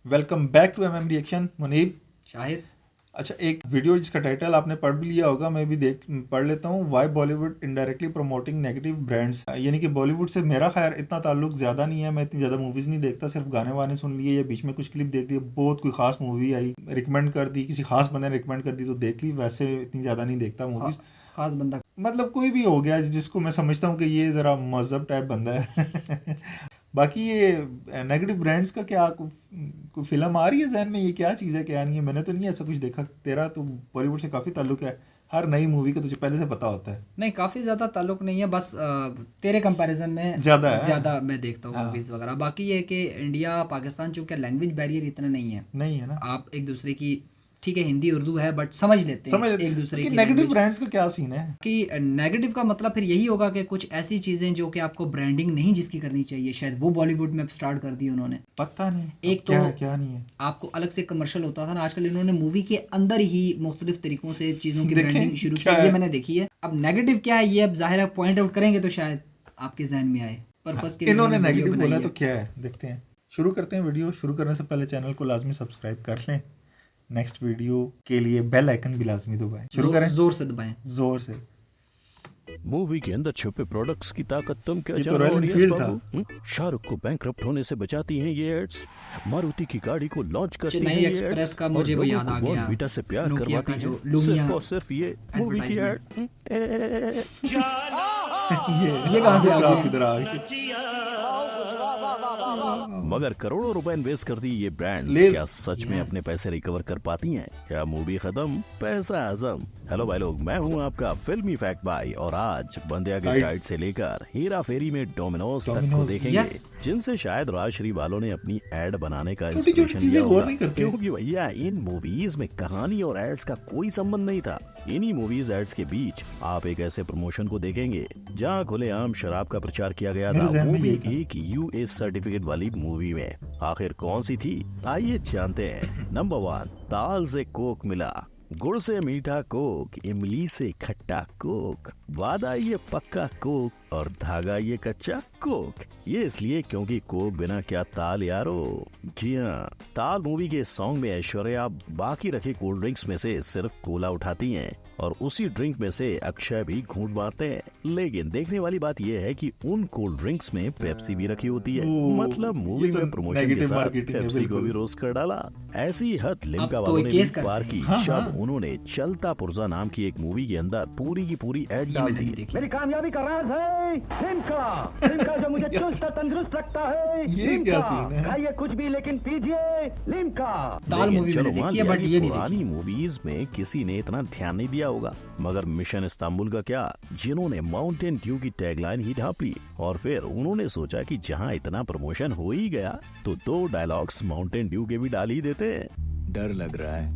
Welcome back to MM reaction. Munib, Shahid. अच्छा, एक video जिसका टाइटल आपने पढ़ भी लिया होगा, मैं भी पढ़ लेता हूँ। Why Bollywood indirectly promoting negative brands. यानी कि बॉलीवुड से मेरा खैर इतना ताल्लुक ज़्यादा नहीं है, मैं इतनी ज़्यादा मूवीज़ नहीं देखता, सिर्फ गाने वाने सुन लिए या बीच में कुछ क्लिप देख दी, बहुत कोई खास मूवी आई रिकमेंड कर दी, किसी खास बंदे ने रिकमेंड कर दी तो देख ली, वैसे इतनी ज़्यादा नहीं देखता मूवीज़। खास बंदा मतलब कोई भी हो गया जिसको मैं समझता हूँ कि ये ज़रा मजहब टाइप बंदा है। बाकी ये नेगेटिव ब्रांड्स का क्या कोई फिल्म आ रही है जहन में, ये क्या चीज़ है क्या नहीं है? मैंने तो नहीं ऐसा कुछ देखा। तेरा तो बॉलीवुड से काफ़ी ताल्लुक है, हर नई मूवी का तुझे पहले से पता होता है। नहीं, काफ़ी ज़्यादा ताल्लुक नहीं है, बस तेरे कंपैरिजन में ज़्यादा है। ज़्यादा मैं देखता हूँ हाँ। मूवीज़ वगैरह। बाकी ये है कि इंडिया पाकिस्तान चूँकि लैंग्वेज बैरियर इतना नहीं है, नहीं है ना, आप एक दूसरे की, ठीक है हिंदी उर्दू है बट समझ लेते हैं एक दूसरे की नेगेटिव लैंग्वेज। ब्रांड्स का क्या सीन है कि नेगेटिव का मतलब फिर यही होगा कि कुछ ऐसी चीज़ें जो कि आपको ब्रांडिंग नहीं जिसकी करनी चाहिए, शायद वो बॉलीवुड में स्टार्ट कर दी उन्होंने। पता नहीं एक क्या तो है क्या नहीं है। आपको अलग से कमर्शियल होता था ना, आजकल इन्होंने मूवी के अंदर ही मुख्तलिफ तरीकों से चीज़ों की देखें, ब्रांडिंग शुरू क्या की, है? ये मैंने देखी है। अब नेगेटिव क्या है ये अब जाहिर है पॉइंट आउट करेंगे तो शायद आपके जहन में आए, पर्पस के लिए इन्होंने वीडियो नेगेटिव बनाई बोला है। तो क्या है, देखते हैं। शुरू करते हैं। वीडियो शुरू करने से पहले चैनल को लाजमी सब्सक्राइब कर लें, नेक्स्ट वीडियो के लिए बेल आइकन भी लाजमी दबाएं। शुरू करें, जोर से दबाएं। जोर से। मूवी के अंदर छुपे प्रोडक्ट्स की ताकत तुम क्या ये तो जानो रॉयल ऑडियंस एनफील्ड बाबू? शाहरुख को बैंकरप्ट होने से बचाती हैं ये एड्स, मारुति की गाड़ी को लॉन्च करती हैं चेन्नई ये एक्सप्रेस एड्स, का और मुझे वो लोगों याद को आ गया, बॉर्नवीटा से प्यार नोकिया करवाती का जो हैं लुमिया सिर्फ और सिर्फ ये मूवी की एड। ये कहाँ से आ साहब गया? किधर आ गए? मगर करोड़ों रुपए इन्वेस्ट कर दी ये ब्रांड्स, लेस। क्या सच में अपने पैसे रिकवर कर पाती हैं? क्या मूवी खत्म पैसा आजम? हेलो भाई लोग, मैं हूं आपका फिल्मी फैक्ट भाई, और आज बंदिया के गाइड से लेकर हेरा फेरी में डोमिनोज तक को देखेंगे, यस। जिनसे शायद राजश्री वालों ने अपनी एड बनाने का छोटी छोटी इंस्पिरेशन चीजें लिया गौर होगा। नहीं करते। क्योंकि भैया इन मूवीज में कहानी और एड्स का कोई संबंध नहीं था। इन्हीं मूवीज एड्स के बीच आप एक ऐसे प्रमोशन को देखेंगे जहां खुलेआम शराब का प्रचार किया गया मेरे था, जहन वो में भी यही था। एक यूएस सर्टिफिकेट वाली मूवी में। आखिर कौन सी थी, आइए जानते हैं। नंबर 1, दाल से कोक मिला, गुड़ से मीठा कोक, इमली से खट्टा कोक, वादा ये पक्का कोक और धागा ये कच्चा कोक। ये इसलिए क्योंकि कोक बिना क्या ताल यारो। जी हाँ, ताल मूवी के सॉन्ग में ऐश्वर्या बाकी रखे कोल्ड ड्रिंक्स में से सिर्फ कोला उठाती हैं और उसी ड्रिंक में से अक्षय भी घूंट मारते हैं। लेकिन देखने वाली बात यह है कि उन कोल्ड ड्रिंक्स में पेप्सी भी रखी होती है। मतलब मूवी ये तो में प्रमोशन के नेगेटिव साथ मार्केटिंग है, पेप्सी को बिल्कुल। भी रोस्ट कर डाला। ऐसी हद लिम्का अब तो वालों ये ने केस भी करते पार हैं। की हाँ, जब हाँ। उन्होंने चलता पुर्जा नाम की एक मूवी के अंदर पूरी की पूरी एड ये डाल मैंने दी। नहीं देखी। मेरी कामयाबी का राज है लिम्का जो मुझे चुस्त तंदुरुस्त रखता है। ये लिम्का, क्या सीन है? खाइए कुछ भी लेकिन पीजिए लिम्का। दाल लेकिन मूवी चलो मैंने मान देखी है लिया बट कि ये नहीं पुरानी देखी। मूवीज में किसी ने इतना ध्यान नहीं दिया होगा, मगर मिशन इस्तांबुल का क्या, जिन्होंने माउंटेन ड्यू की टैगलाइन ही ढाप ली और फिर उन्होंने सोचा कि जहां इतना प्रमोशन हो ही गया तो 2 डायलॉग्स माउंटेन ड्यू के भी डाल ही देते हैं। डर लग रहा है,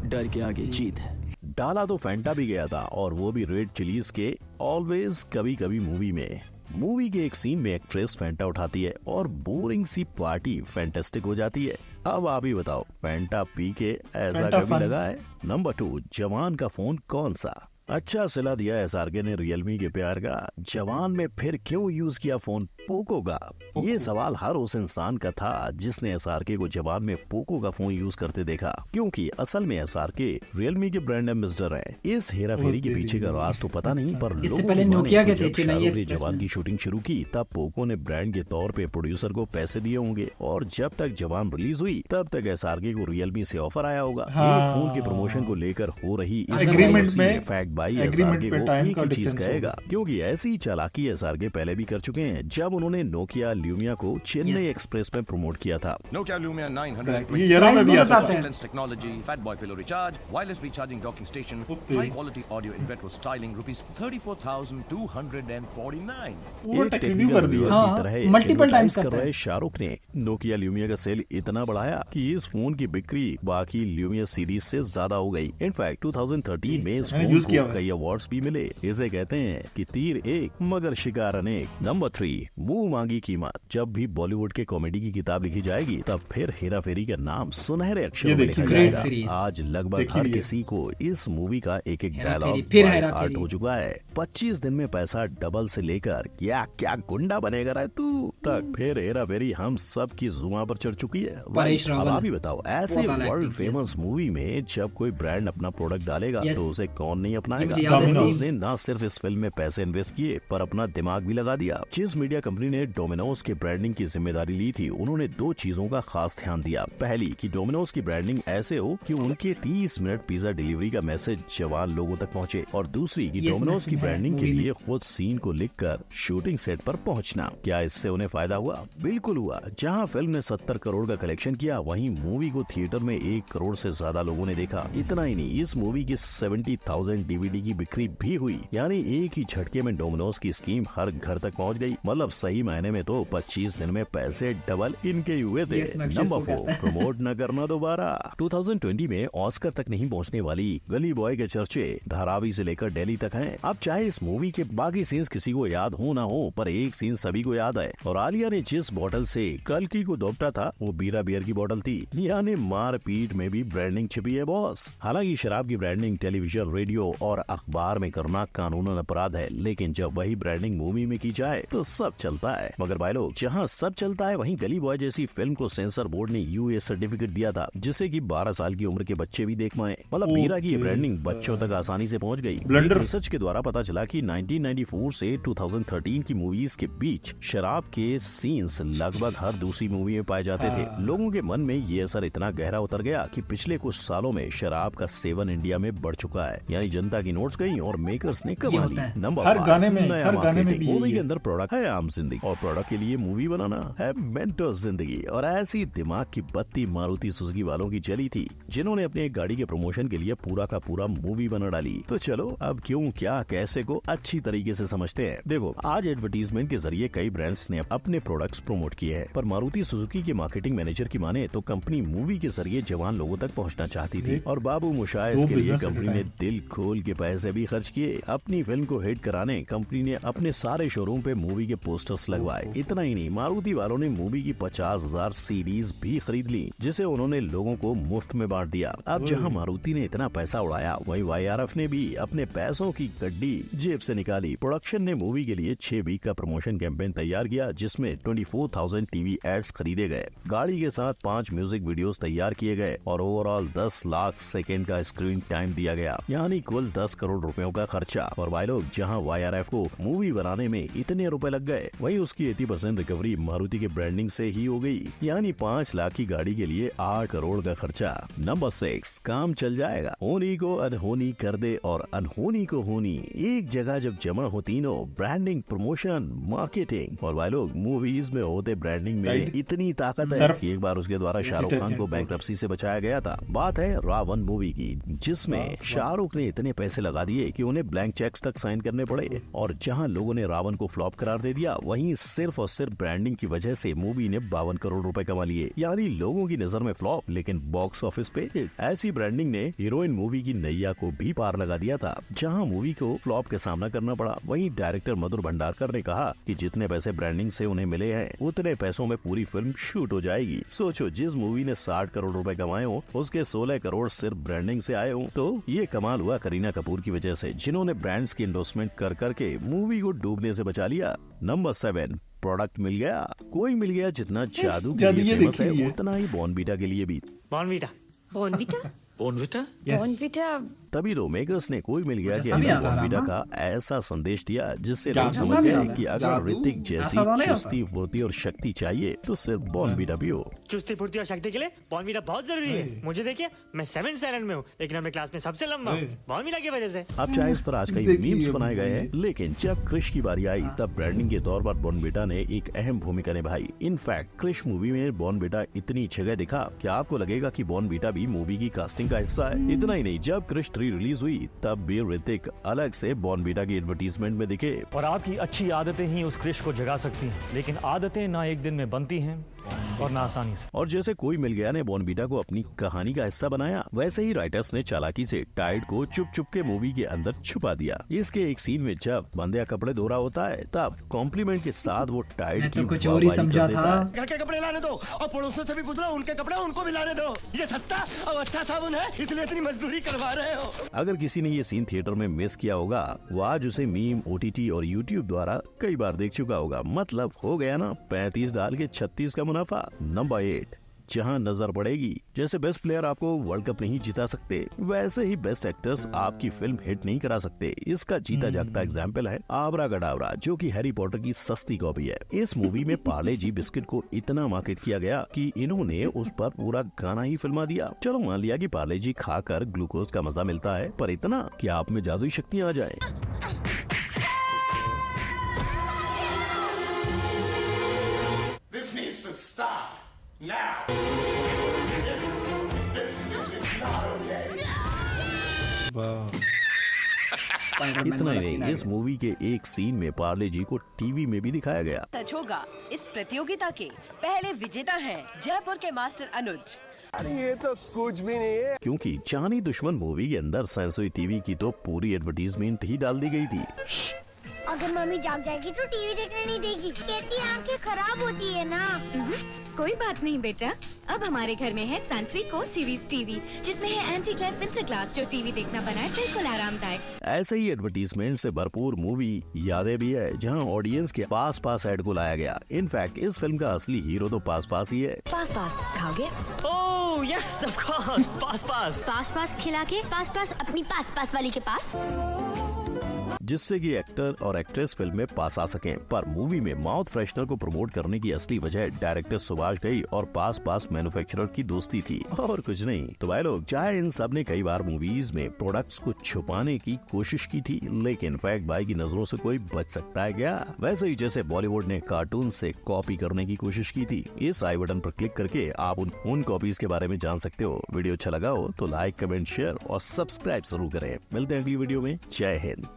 डर के आगे जीत है। डाला तो फैंटा भी गया था, और वो भी रेड चिलीज के ऑलवेज कभी कभी मूवी में। मूवी के एक सीन में एक्ट्रेस फैंटा उठाती है और बोरिंग सी पार्टी फैंटास्टिक हो जाती है। अब आप ही बताओ, फैंटा पी के ऐसा फैंटा कभी फन। लगा है? नंबर 2, जवान का फोन कौन सा? अच्छा सिला दिया एसआरके ने रियलमी के प्यार का। जवान में फिर क्यों यूज किया फोन पोको का? ये सवाल हर उस इंसान का था जिसने एसआरके को जवान में पोको का फोन यूज करते देखा, क्योंकि असल में एसआरके रियलमी के ब्रांड एम्बेसडर हैं। इस हेरा फेरी के पीछे का राज तो पता नहीं, पर इससे लोगों पहले की माने नोकिया तो के थे, जब चेन्नई शाहरुख ने एक्सप्रेस जवान में। की शूटिंग शुरू की तब पोको ने ब्रांड के तौर पे प्रोड्यूसर को पैसे दिए होंगे, और जब तक जवान रिलीज हुई तब तक एसआरके को रियलमी से ऑफर आया होगा। हाँ। एक फोन के प्रमोशन को लेकर हो रही इस एग्रीमेंट में- फैक्ट बाई एग्रीमेंट एसआरके पे को टाइम एक का ही चीज डिफरेंस कहेगा, होगा। क्योंकि ऐसी चालाकी एसआरके पहले भी कर चुके हैं जब उन्होंने नोकिया ल्यूमिया को चेन्नई Yes. एक्सप्रेस में प्रमोट किया था। Nokia Lumia 920. ये येलो में भी आ प्राइस सकता बताते है। हैं। Lens technology, fat boy pillow recharge, wireless recharging docking station, Okay. high quality audio in retro styling, rupees 34,249. पूरा एक टेक रिव्यू technical कर दिया। reviewer हाँ, की तरह multiple advertise times कर करता रहे है। शाहरुख ने नोकिया ल्यूमिया का सेल इतना बढ़ाया कि इस फोन की बिक्री बाकी ल्यूमिया सीरीज से ज्यादा हो गई। इनफैक्ट 2013 में इस मैंने फोन use किया को हुआ है। कई अवार्ड्स भी मिले। इसे कहते हैं कि तीर एक मगर शिकार अनेक। नंबर 3, मुंह मांगी कीमत। जब भी बॉलीवुड के कॉमेडी की किताब लिखी जाएगी तब फिर हेरा फेरी का नाम सुनहरे अक्षरों में लिखा Great जाएगा। series। आज लगभग देखी हर भी है। किसी को इस मूवी का एक एक हेरा डायलॉग फेरी, फिर बाय हेरा हार्ट फेरी। हो चुका है। 25 दिन में पैसा डबल से लेकर क्या क्या गुंडा बनेगा रे तू तक फिर हेरा फेरी हम सब की जुबान पर चढ़ चुकी है। परेश अब रावल। आप ही बताओ, ऐसे बहुत अलग वर्ल्ड acting की फेमस मूवी में जब कोई ब्रांड अपना प्रोडक्ट डालेगा Yes। तो उसे कौन नहीं अपनाएगा। मुझे याद है डोमिनोज scene। ने न सिर्फ इस फिल्म में पैसे इन्वेस्ट किए पर अपना दिमाग भी लगा दिया। जिस मीडिया कंपनी ने डोमिनोज के ब्रांडिंग की जिम्मेदारी ली थी उन्होंने 2 चीजों का खास ध्यान दिया। पहली कि डोमिनोज की ब्रांडिंग ऐसे हो कि उनके 30 मिनट पिज्जा डिलीवरी का मैसेज जवान लोगों तक पहुंचे, और दूसरी कि Yes, डोमिनोज की मैसेज है ब्रांडिंग के movie में। लिए खुद सीन को लिखकर शूटिंग सेट पर पहुंचना। क्या इससे उन्हें फायदा हुआ? बिल्कुल हुआ। जहां फिल्म ने 70 करोड़ का कलेक्शन किया वहीं मूवी को थिएटर में 1 करोड़ से ज्यादा लोगों ने देखा। इतना ही नहीं, इस मूवी की 70,000 डीवीडी की बिक्री भी हुई। यानी एक ही झटके में डोमिनोज की स्कीम हर घर तक पहुंच गई। मतलब सही मायने में तो 25 दिन में पैसे डबल इनके ही हुए थे। Yes, मैं अच्छे नंबर से 4, कहता है। प्रमोट न करना दोबारा। 2020 में ऑस्कर तक नहीं पहुंचने वाली गली बॉय के चर्चे धारावी से लेकर दिल्ली तक हैं। अब चाहे इस मूवी के बाकी सीन्स किसी को याद हो ना हो, पर एक सीन सभी को याद है। और आलिया ने जिस बोतल से कल्कि को दोपटा था वो बीरा बियर की बोतल थी। यानी मारपीट में भी ब्रांडिंग छिपी है बॉस। हालांकि शराब की ब्रांडिंग टेलीविजन, रेडियो और अखबार में करना कानूनन अपराध है, लेकिन जब वही ब्रांडिंग मूवी में की जाए तो सब चलता है। मगर भाई लोग, जहाँ सब चलता है वहीं गली बॉय जैसी फिल्म को सेंसर बोर्ड ने यूए सर्टिफिकेट दिया था, जिससे कि 12 साल की उम्र के बच्चे भी देख पाए। मतलब बीरा की ये ब्रांडिंग बच्चों तक आसानी से पहुंच गई। Blender। रिसर्च के द्वारा पता चला कि 1994 से 2013 की मूवीज के बीच शराब के सीन्स लगभग हर दूसरी मूवी में पाए जाते थे। लोगों के मन में ये असर इतना गहरा उतर गया कि पिछले कुछ सालों में शराब का सेवन इंडिया में बढ़ चुका है। यानी जनता की नोट्स गई और मेकर्स ने कमा ली। होता है। नंबर हर 5, गाने में- नया हर गाने में marketing। भी मूवी यही के है। अंदर प्रोडक्ट है आम जिंदगी और प्रोडक्ट के लिए मूवी बनाना है मेंटो जिंदगी। और ऐसी दिमाग की बत्ती मारुति सुजुकी वालों की जली थी जिन्होंने अपने एक गाड़ी के प्रमोशन के लिए पूरा का पूरा मूवी बना डाली। तो चलो अब क्यों क्या कैसे को अच्छी तरीके से समझते हैं। देखो, आज एडवर्टीजमेंट के जरिए कई ब्रांड्स ने अपने प्रोडक्ट्स प्रमोट किए हैं, पर मारुति सुजुकी के मार्केटिंग मैनेजर की माने तो कंपनी मूवी के जरिए जवान लोगों तक पहुंचना चाहती थी। और बाबू मुशायस दो के लिए business कंपनी at a ने time। दिल खोल के पैसे भी खर्च किए। अपनी फिल्म को हिट कराने कंपनी ने अपने सारे शोरूम पे मूवी के पोस्टर्स लगवाए। इतना ही नहीं, मारुति वालों ने मूवी की 50,000 सीरीज भी खरीद ली, जिसे उन्होंने लोगों को मुफ्त में बांट दिया। अब जहां मारुति ने इतना पैसा उड़ाया वहीं वाईआरएफ ने भी अपने पैसों की गड्डी जेब से निकाली। प्रोडक्शन ने मूवी के लिए 6 वीक का प्रमोशन कैंपेन तैयार किया, जिसमें 24,000 टीवी एड्स खरीदे गए। गाड़ी के साथ 5 म्यूजिक वीडियोस तैयार किए गए और ओवरऑल 10 लाख सेकेंड का स्क्रीन टाइम दिया गया। यानी कुल 10 करोड़ रुपयों का खर्चा। और भाई लोग, जहां वाईआरएफ को मूवी बनाने में इतने रुपए लग गए वहीं उसकी 80% रिकवरी मारुति के ब्रांडिंग से ही हो गई। यानी 5 लाख की गाड़ी के लिए 8 करोड़ का खर्चा। नंबर 6, काम चल जाएगा। होनी को अनहोनी कर दे और अनहोनी को होनी। एक जगह जब जमा हो तीनों, ब्रांडिंग, प्रमोशन, मार्केटिंग और भाई लोग, मूवीज में होते ब्रांडिंग में Right। इतनी ताकत है Sir। कि एक बार उसके द्वारा शाहरुख खान को बैंकरप्सी से बचाया गया था। बात है रावण मूवी की, जिसमें शाहरुख ने इतने पैसे लगा दिए कि उन्हें ब्लैंक चेक्स तक साइन करने पड़े। और जहां लोगों ने रावण को फ्लॉप करार दे दिया, वहीं सिर्फ और सिर्फ ब्रांडिंग की वजह से मूवी ने 52 करोड़ रुपए कमा लिए। यानी लोगों की नजर में फ्लॉप लेकिन बॉक्स ऑफिस पे हिट। ऐसी ब्रांडिंग ने हीरोइन मूवी की नैया को भी पार लगा दिया था। जहां मूवी को फ्लॉप के सामना करना पड़ा, वहीं डायरेक्टर मधुर भंडारकर ने कहा कि जितने पैसे ब्रांडिंग से उन्हें मिले हैं उतने पैसों में पूरी फिल्म शूट हो जाएगी। सोचो, जिस मूवी ने 60 करोड़ रुपए कमाए हो उसके 16 करोड़ सिर्फ ब्रांडिंग से आए हो। तो ये कमाल हुआ करीना कपूर की वजह से, जिन्होंने ब्रांड्स की एंडोर्समेंट कर करके मूवी को डूबने से बचा लिया। नंबर 7, प्रोडक्ट मिल गया। कोई मिल गया जितना जादू के जादू लिए ये फेमस देखी है है। उतना ही बॉर्नवीटा के लिए भी। Bournvita Bournvita Bournvita Yes। Bournvita तभी तो मेकर्स ने कोई मिल गया कुछ कि ऐसा भी अंदर आता है, बॉर्नवीटा रामा? का ऐसा संदेश दिया जिससे जादू लोग ऐसा समझ भी गए आता है? कि अगर जादू? ऋतिक जैसी ऐसा तो नहीं होता। चुस्ती फुर्ती और शक्ति चाहिए तो सिर्फ बॉर्नवीटा पियो। चुस्ती फुर्ती और शक्ति के लिए बॉर्नवीटा बहुत जरूरी है। मुझे देखिए, मैं 7th स्टैंडर्ड में हूँ लेकिन अपने क्लास में सबसे लंबा हूँ, बॉर्नवीटा की वजह से। अब चाहे इस पर आज कई देखिए मीम्स बनाए गए मुझे। हैं, लेकिन जब क्रिश की बारी आई तब ब्रांडिंग के तौर पर बॉर्नवीटा ने एक अहम भूमिका निभाई। इनफैक्ट क्रिश मूवी में बॉर्नवीटा इतनी जगह दिखा कि आपको लगेगा कि बॉर्नवीटा भी मूवी की कास्टिंग का हिस्सा है। इतना ही नहीं, जब क्रिश 3 रिलीज हुई तब भी ऋतिक अलग से बॉर्नवीटा की एडवर्टीजमेंट में दिखे। और आपकी अच्छी आदतें ही उस क्रिश को जगा सकती हैं, लेकिन आदतें ना एक दिन में बनती हैं और ना आसानी से। और जैसे कोई मिल गया ने बॉर्नवीटा को अपनी कहानी का हिस्सा बनाया, वैसे ही राइटर्स ने चालाकी से टाइड को चुप चुप के मूवी के अंदर छुपा दिया। इसके एक सीन में जब बंदे कपड़े धो रहा होता है, तब कॉम्प्लीमेंट के साथ वो टाइड मैं की तो कुछ और ही वाहवाही समझा कर देता था। है। घर के कपड़े लाने दो और पड़ोसियों से भी पूछ लो, उनके कपड़े उनको भी लाने दो। ये सस्ता और अच्छा साबुन है, इसलिए इतनी मजदूरी करवा रहे हो। अगर किसी ने ये सीन थिएटर में मिस किया होगा, वो आज उसे मीम, OTT और YouTube द्वारा कई बार देख चुका होगा। मतलब हो गया ना 35 डाल के 36 का मुनाफा। नंबर 8, जहां नजर पड़ेगी। जैसे बेस्ट प्लेयर आपको वर्ल्ड कप नहीं जिता सकते, वैसे ही बेस्ट एक्टर्स आपकी फिल्म हिट नहीं करा सकते। इसका जीता जागता एग्जाम्पल है आबरा गडावरा, जो कि हैरी पॉटर की सस्ती कॉपी है। इस मूवी में पार्ले जी बिस्किट को इतना मार्केट किया गया कि इन्होंने उस पर पूरा गाना ही फिल्मा दिया। चलो मान लिया कि पार्ले जी खाकर ग्लूकोज का मजा मिलता है, पर इतना कि आप में जादुई शक्तियाँ आ जाए। This needs to stop now. This is not okay. वाह। स्पाइडरमैन इतना वाला ही सीन आ नहीं, इस गया। मूवी के एक सीन में पार्ले जी को टीवी में भी दिखाया गया। सच होगा, इस प्रतियोगिता के पहले विजेता हैं जयपुर के मास्टर अनुज। क्योंकि चांदी दुश्मन मूवी के अंदर सेंसुई टीवी की तो पूरी एडवर्टीजमेंट ही डाल दी गई थी। अगर मम्मी जाग जाएगी तो टीवी देखने नहीं देगी, कहती आंखें खराब होती है ना। कोई बात नहीं बेटा, अब हमारे घर में है सनस्वी को सीरीज टीवी, जिसमें है एंटी ग्लेयर विंटर ग्लास, जो टीवी देखना बनाए बिल्कुल आरामदायक। ऐसे ही एडवर्टीजमेंट से भरपूर मूवी यादें भी है, जहां ऑडियंस के पास पास ऐड को लाया गया। इनफैक्ट इस फिल्म का असली हीरो तो पास पास ही है। पास पास खाओगे? ओह यस ऑफ कोर्स, पास पास। पास पास खिला के पास पास अपनी पास पास वाली के पास। जिससे कि एक्टर और एक्ट्रेस फिल्म में पास आ सकें। पर मूवी में माउथ फ्रेशनर को प्रमोट करने की असली वजह डायरेक्टर सुभाष घई और पास पास मैन्युफैक्चरर की दोस्ती थी, और कुछ नहीं। तो भाई लोग, चाहे इन सब ने कई बार मूवीज में प्रोडक्ट्स को छुपाने की कोशिश की थी, लेकिन फैक्ट भाई की नजरों से कोई बच सकता है क्या? वैसे ही जैसे बॉलीवुड ने कार्टून से कॉपी करने की कोशिश की थी, इस आई बटन पर क्लिक करके आप उन कॉपीज के बारे में जान सकते हो। वीडियो अच्छा लगा हो तो लाइक, कमेंट, शेयर और सब्सक्राइब जरूर करें। मिलते हैं अगली वीडियो में। जय हिंद।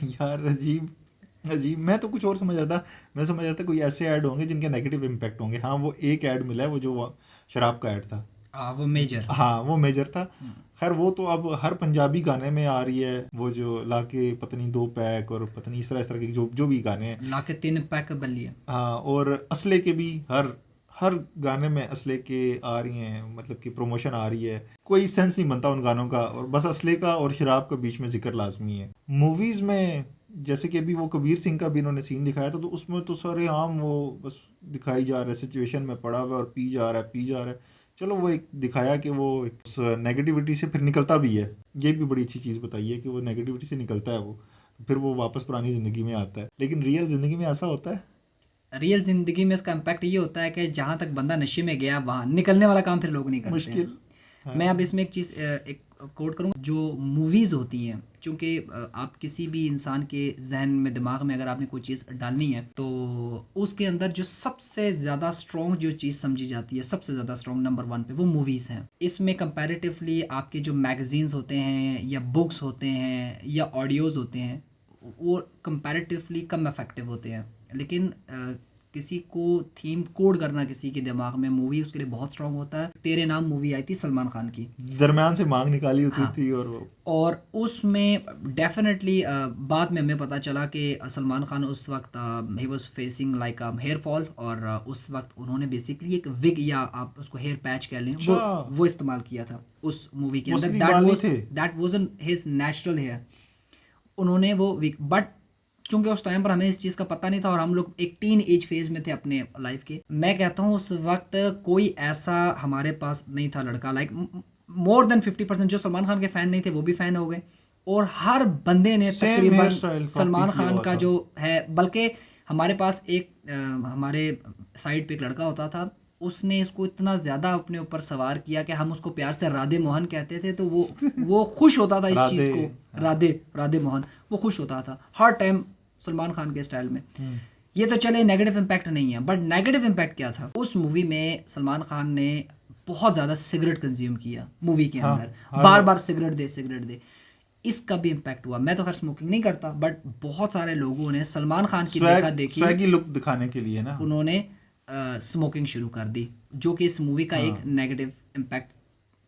यार अजीब। मैं तो कुछ और समझ रहा था। मैं समझ रहा था कोई ऐसे ऐड होंगे जिनके नेगेटिव इम्पैक्ट होंगे। हाँ, वो एक ऐड मिला है, वो जो शराब का ऐड था। वो मेजर। हाँ, वो मेजर था। खैर वो तो अब हर पंजाबी गाने में आ रही है, वो जो लाके पता नहीं 2 पैक और पता नहीं इस तरह के जो भी गाने हैं, लाके 3 पैक बल्ली। हाँ, और असले के भी हर गाने में असले के आ रही हैं, मतलब कि प्रमोशन आ रही है। कोई सेंस नहीं बनता उन गानों का, और बस असले का और शराब का बीच में जिक्र लाजमी है। मूवीज़ में जैसे कि अभी वो कबीर सिंह का भी इन्होंने सीन दिखाया था, तो उसमें तो सारे आम वो बस दिखाई जा रहा है, सिचुएशन में पड़ा हुआ है और पी जा रहा है। चलो वो एक दिखाया कि वो नेगेटिविटी से फिर निकलता भी है। ये भी बड़ी अच्छी चीज़ बताई है कि वो नेगेटिविटी से निकलता है, वो फिर वो वापस पुरानी ज़िंदगी में आता है। लेकिन रियल ज़िंदगी में ऐसा होता है? रियल जिंदगी में इसका इम्पैक्ट ये होता है कि जहाँ तक बंदा नशे में गया, वहाँ निकलने वाला काम फिर लोग नहीं करते। मुश्किल। हाँ। मैं अब इसमें एक चीज़ एक कोट करूँ, जो मूवीज़ होती हैं, चूँकि आप किसी भी इंसान के जहन में, दिमाग में अगर आपने कोई चीज़ डालनी है, तो उसके अंदर जो सबसे ज़्यादा स्ट्रॉन्ग जो चीज़ समझी जाती है, सबसे ज़्यादा स्ट्रॉन्ग नंबर 1 पे, वो मूवीज़ हैं। इसमें कंपैरेटिवली आपके जो मैगज़ीन्स होते हैं या बुक्स होते हैं या ऑडियोज़ होते हैं, वो कंपैरेटिवली कम इफेक्टिव होते हैं। लेकिन किसी को थीम कोड करना किसी के दिमाग में, मूवी उसके लिए बहुत स्ट्रांग होता है। तेरे नाम मूवी आई थी सलमान खान की, दरमियान से मांग निकाली होती हाँ, थी, और उसमें डेफिनेटली बाद में हमें पता चला कि सलमान खान उस वक्त he was facing like hair fall, और उस वक्त उन्होंने बेसिकली एक विग, या आप उसको हेयर पैच कह लें, वो इस्तेमाल किया था उस मूवी के अंदर। That wasn't his natural hair. उन्होंने वो विग, बट चूंकि उस टाइम पर हमें इस चीज़ का पता नहीं था और हम लोग एक टीन एज फेज में थे अपने लाइफ के। मैं कहता हूँ उस वक्त कोई ऐसा हमारे पास नहीं था लड़का, लाइक मोर देन 50% जो सलमान खान के फ़ैन नहीं थे वो भी फ़ैन हो गए, और हर बंदे ने तकरीबन सलमान खान का जो है, बल्कि हमारे पास एक हमारे साइड पे एक लड़का होता था, उसने इसको इतना ज़्यादा अपने ऊपर सवार किया कि हम उसको प्यार से राधे मोहन कहते थे, तो वो खुश होता था इस चीज़ को। राधे मोहन, वो खुश होता था हर टाइम सलमान खान के स्टाइल में। ये तो चले नेगेटिव इम्पैक्ट नहीं है, बट नेगेटिव इम्पैक्ट क्या था? उस मूवी में सलमान खान ने बहुत ज़्यादा सिगरेट कंज्यूम किया मूवी के अंदर, बार बार सिगरेट दे। इसका भी इम्पैक्ट हुआ। मैं तो खैर स्मोकिंग नहीं करता, बट बहुत सारे लोगों ने सलमान खान की देखी, स्वैगी लुक दिखाने के लिए ना, उन्होंने स्मोकिंग शुरू कर दी, जो कि इस मूवी का एक नेगेटिव इम्पैक्ट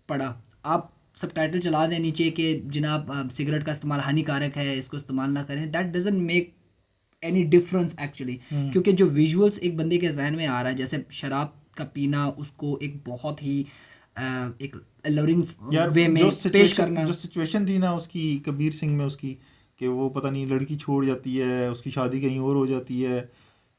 पड़ा। आप सबटाइटल चला दें नीचे कि जनाब सिगरेट का इस्तेमाल हानिकारक है, इसको इस्तेमाल ना करें, that doesn't make any difference actually, क्योंकि जो विजुअल्स एक बंदे के जहन में आ रहा है, जैसे शराब का पीना उसको एक बहुत ही एक अलरिंग वे में पेश करना। जो सिचुएशन थी ना उसकी कबीर सिंह में, उसकी कि वो पता नहीं लड़की छोड़ जाती है, उसकी शादी कहीं और हो जाती है,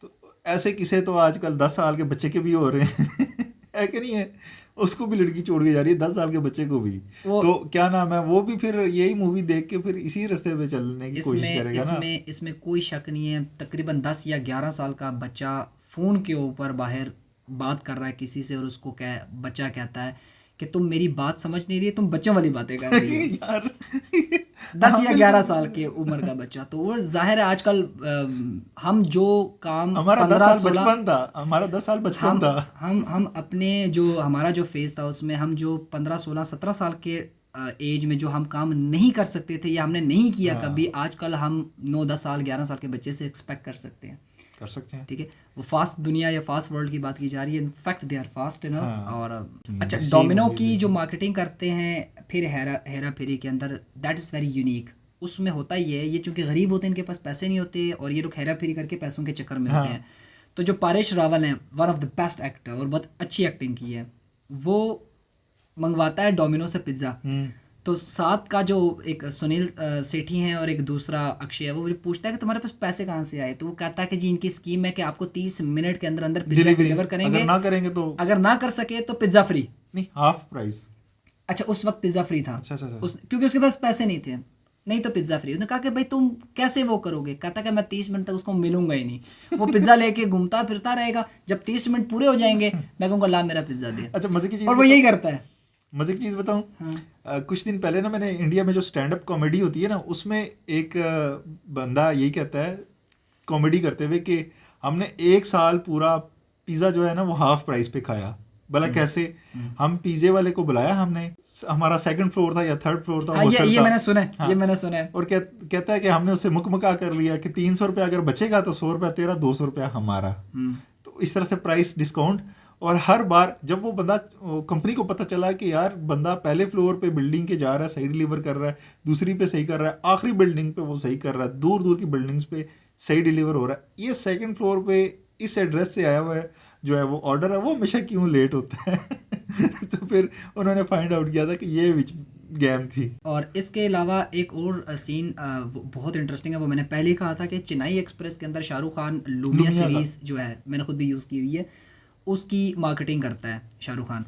तो ऐसे किस्से तो आजकल 10 साल के बच्चे के भी हो रहे हैं है कि नहीं है, उसको भी लड़की छोड़ के जा रही है 10 साल के बच्चे को भी, तो क्या नाम है, वो भी फिर यही मूवी देख के फिर इसी रास्ते पे चलने की कोशिश करेगा ना। इसमें कोई शक नहीं है, तकरीबन 10 या 11 साल का बच्चा फ़ोन के ऊपर बाहर बात कर रहा है किसी से, और उसको बच्चा कहता है कि तुम मेरी बात समझ नहीं रही है, तुम बच्चों वाली बातें कर रही हो यार 10 या 11 साल के उम्र का बच्चा। तो वो जाहिर है आजकल हम जो काम हमारा 10 साल बचपन था, हमारा 10 साल बचपन था, हम अपने जो हमारा जो फेज था उसमें हम जो 15 16 17 साल के एज में जो हम काम नहीं कर सकते थे या हमने नहीं किया कभी, आजकल हम 9 10 साल 11 साल के बच्चे से एक्सपेक्ट कर सकते हैं। ठीक है, वो फास्ट दुनिया या फास्ट वर्ल्ड की बात की जा रही है, in fact they are fast enough. और अच्छा, डोमिनो की जो मार्केटिंग करते हैं फिर हेरा फेरी के अंदर, दैट इज़ वेरी यूनिक। उसमें होता ही है, ये चूंकि गरीब होते हैं, इनके पास पैसे नहीं होते, और ये लोग हेरा फेरी करके पैसों के चक्कर में होते हैं। तो जो पारेश रावल हैं, one of the best actor और बहुत अच्छी एक्टिंग की है, वो मंगवाता है डोमिनो से पिज़्ज़ा, तो साथ का जो एक सुनील सेठी हैं और एक दूसरा अक्षय है, वो मुझे पूछता है कि तुम्हारे पास पैसे कहाँ से आए, तो वो कहता है कि जी इनकी स्कीम है कि आपको 30 मिनट के अंदर अंदर पिज्जा डिलीवर करेंगे, अगर ना कर सके तो पिज्जा फ्री, नहीं हाफ प्राइस। अच्छा, उस वक्त पिज्जा फ्री था। अच्छा। क्योंकि उसके पास पैसे नहीं थे, नहीं तो पिज्जा फ्री। उसने कहा कि भाई तुम कैसे वो करोगे, कहता कि मैं 30 मिनट तक उसको मिलूंगा ही नहीं, वो पिज्जा लेके घूमता फिरता रहेगा, जब 30 मिनट पूरे हो जाएंगे मैं कहूँगा ला मेरा पिज्जा दे। अच्छा, मजे की चीज, और वो यही करता है। मजे की चीज़ बताऊँ, कुछ दिन पहले ना मैंने इंडिया में जो स्टैंड अप कॉमेडी होती है ना, उसमें एक बंदा यही कहता है कॉमेडी करते हुए कि हमने 1 साल पूरा पिज़्ज़ा जो है ना वो हाफ प्राइस पे खाया। भला कैसे? हम पिज़्ज़े वाले को बुलाया, हमने, हमारा 2nd फ्लोर था या 3rd फ्लोर था, ये मैंने सुना है, ये मैंने सुना है। और कहता है कि हमने उससे मुकमका कर लिया कि 300 रुपया अगर बचेगा तो 100 रुपया तेरा, 200 रुपया हमारा। तो इस तरह से प्राइस डिस्काउंट। और हर बार जब वो बंदा, कंपनी को पता चला कि यार बंदा पहले फ्लोर पे बिल्डिंग के जा रहा है, सही डिलीवर कर रहा है, दूसरी पे सही कर रहा है, आखिरी बिल्डिंग पे वो सही कर रहा है, दूर दूर की बिल्डिंग्स पे सही डिलीवर हो रहा है, ये 2nd फ्लोर पे इस एड्रेस से आया हुआ है जो है वो ऑर्डर है, वो हमेशा क्यों लेट होता है तो फिर उन्होंने फाइंड आउट किया था कि ये विच गेम थी। और इसके अलावा एक और सीन बहुत इंटरेस्टिंग है, वो मैंने पहले कहा था कि चेन्नई एक्सप्रेस के अंदर शाहरुख खान लूमिया सीरीज़ जो है, मैंने खुद भी यूज़ की हुई है, उसकी मार्केटिंग करता है शाहरुख खान।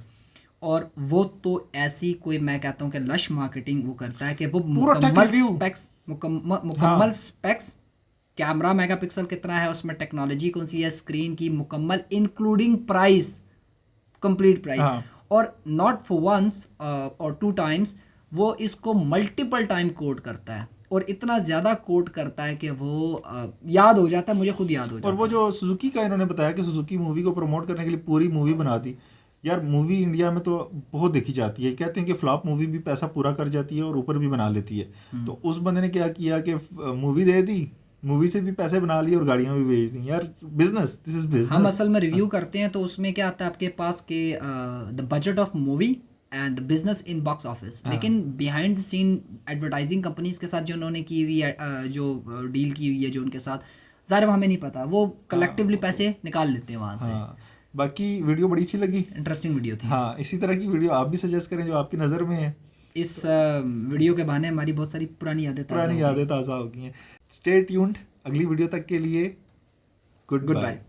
और वो तो ऐसी कोई, मैं कहता हूँ कि लश मार्केटिंग वो करता है कि वो मुकम्मल स्पेक्स, कैमरा मेगापिक्सल कितना है उसमें, टेक्नोलॉजी कौन सी है, स्क्रीन की मुकम्मल इंक्लूडिंग प्राइस, कंप्लीट प्राइस, और नॉट फॉर वंस और 2 टाइम्स, वो इसको मल्टीपल टाइम कोट करता है, और इतना ज़्यादा कोट करता है कि वो याद हो जाता है, मुझे खुद याद हो जाता है। और वो जो सुजुकी का इन्होंने बताया कि सुजुकी मूवी को प्रमोट करने के लिए पूरी मूवी बना दी। यार मूवी इंडिया में तो बहुत देखी जाती है, कहते हैं कि फ्लॉप मूवी भी पैसा पूरा कर जाती है और ऊपर भी बना लेती है। तो उस बंदे ने क्या किया कि मूवी दे दी, मूवी से भी पैसे बना लिए और गाड़ियाँ भी बेच दी। यार बिजनेस, दिस इज बिजनेस। हम असल में रिव्यू करते हैं तो उसमें क्या आता है आपके पास के the budget of movie and business in box office, लेकिन behind the scene advertising companies के साथ जो उन्होंने की हुई है, जो डील की हुई है जो उनके साथ, ज़ाहिर हमें नहीं पता, वो कलेक्टिवली पैसे निकाल लेते हैं वहाँ से। बाकी वीडियो बड़ी अच्छी लगी, इंटरेस्टिंग वीडियो थी। हाँ, इसी तरह की वीडियो आप भी सजेस्ट करें जो आपकी नज़र में है। इस वीडियो के बहाने हमारी बहुत सारी पुरानी यादें ताज़ा हो गई हैं। स्टे ट्यून्ड, अगली वीडियो तक के लिए गुड बाय।